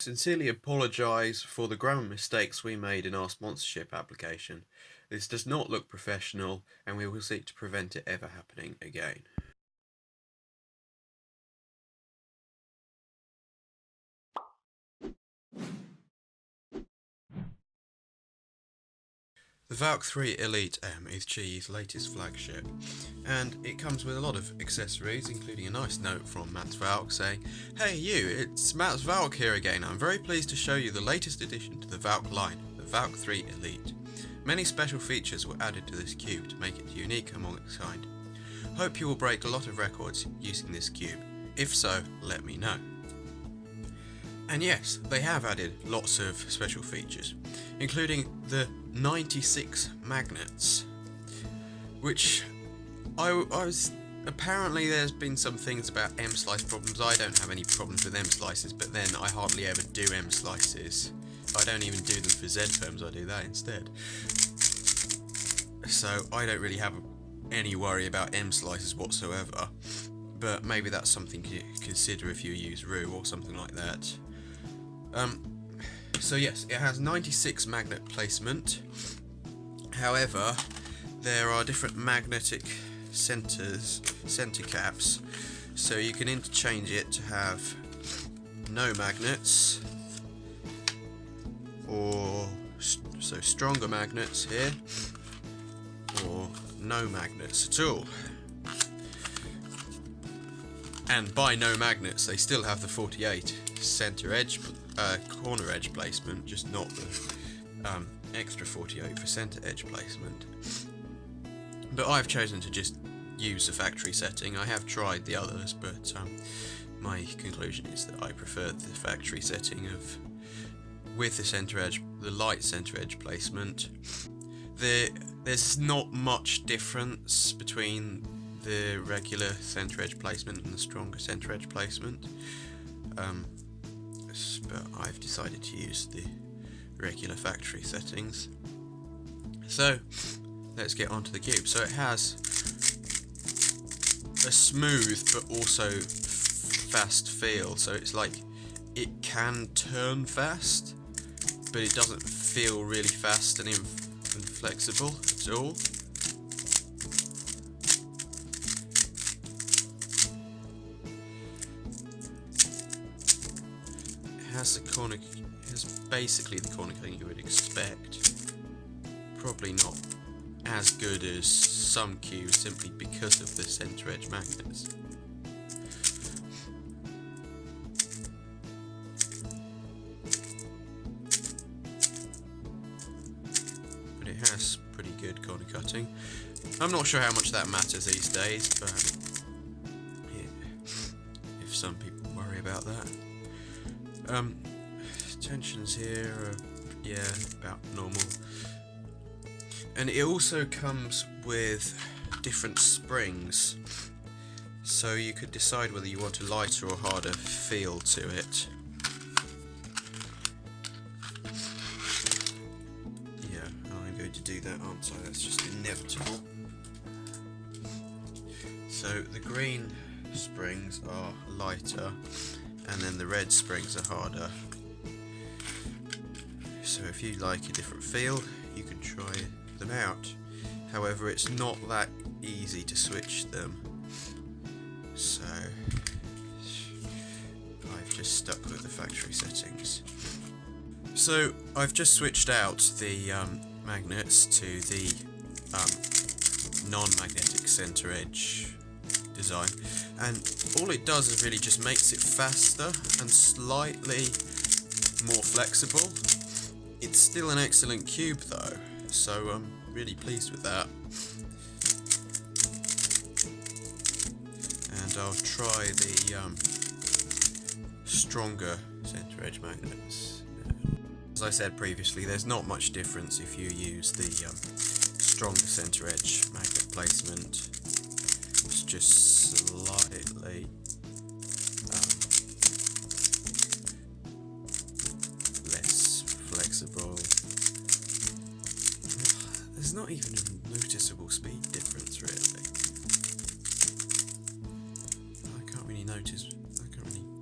sincerely apologise for the grammar mistakes we made in our sponsorship application. This does not look professional, and we will seek to prevent it ever happening again. The Valk 3 Elite M is GE's latest flagship, and it comes with a lot of accessories, including a nice note from Matt's Valk saying, "Hey you, it's Matt's Valk here again. I'm very pleased to show you the latest addition to the Valk line, the Valk 3 Elite. Many special features were added to this cube to make it unique among its kind. Hope you will break a lot of records using this cube. If so, let me know." And yes, they have added lots of special features, including the 96 magnets, which I was... Apparently there's been some things about M-slice problems. I don't have any problems with M-slices, but then I hardly ever do M-slices. I don't even do them for Z-firms, I do that instead. So I don't really have any worry about M-slices whatsoever, but maybe that's something to consider if you use RU or something like that. So yes, it has 96 magnet placement. However, there are different magnetic center caps, so you can interchange it to have no magnets, or so stronger magnets here, or no magnets at all. And by no magnets, they still have the 48 center edge, corner edge placement, just not the extra 48 for center edge placement. But I've chosen to just use the factory setting. I have tried the others, but my conclusion is that I prefer the factory setting of with the center edge, the light center edge placement. There's not much difference between the regular center edge placement and the stronger center edge placement, but I've decided to use the regular factory settings. So let's get onto the cube. So it has a smooth but also fast feel, so it's like it can turn fast, but it doesn't feel really fast and inflexible at all. It has basically the corner cutting you would expect. Probably not as good as some cubes simply because of the center edge magnets. But it has pretty good corner cutting. I'm not sure how much that matters these days, but yeah, if some people worry about that. Tensions here are, yeah, about normal. And it also comes with different springs, so you could decide whether you want a lighter or harder feel to it. Yeah, I'm going to do that, aren't I? That's just inevitable. So the green springs are lighter, and then the red springs are harder. So if you like a different feel, you can try them out. However, it's not that easy to switch them, so I've just stuck with the factory settings. So I've just switched out the magnets to the non-magnetic center edge design, and all it does is really just makes it faster and slightly more flexible. It's still an excellent cube though, so I'm really pleased with that. And I'll try the stronger center edge magnets. As I said previously, there's not much difference if you use the stronger center edge magnet placement. It's just slightly less flexible. There's not even a noticeable speed difference really. I can't really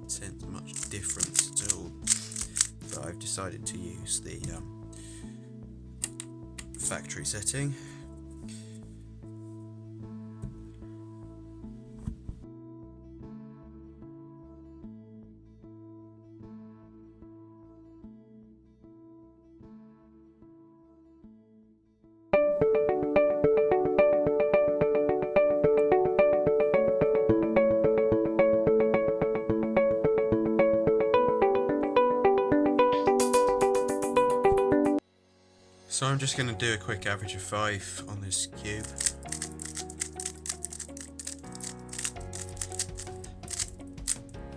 sense much difference at all. but I've decided to use the factory setting. So I'm just going to do a quick average of 5 on this cube.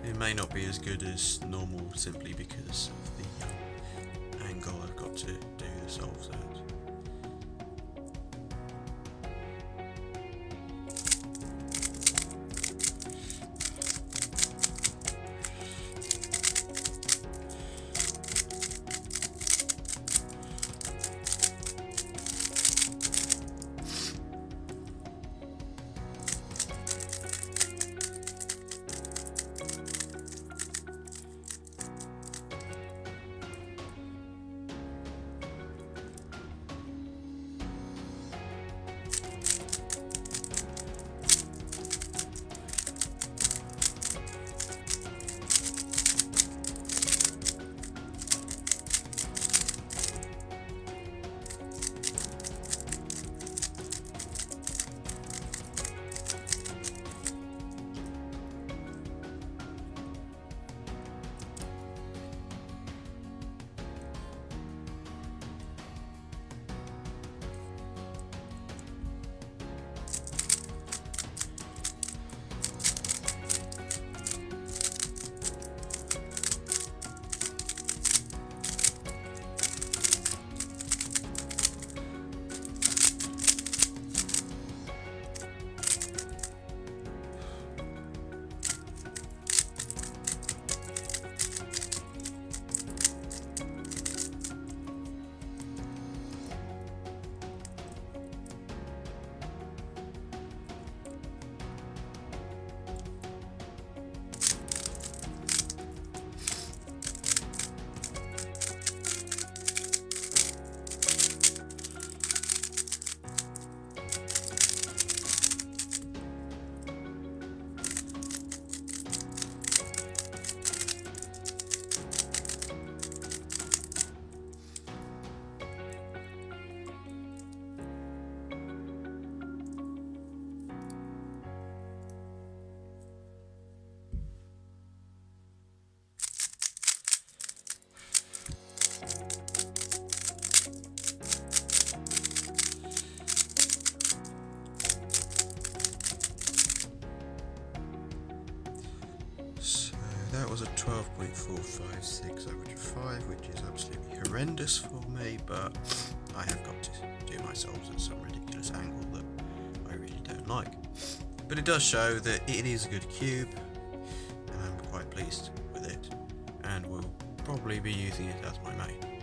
It may not be as good as normal simply because of the angle I've got to do the solves at. That was a 12.456 average of 5, which is absolutely horrendous for me, but I have got to do my solves at some ridiculous angle that I really don't like. But it does show that it is a good cube, and I'm quite pleased with it, and will probably be using it as my main.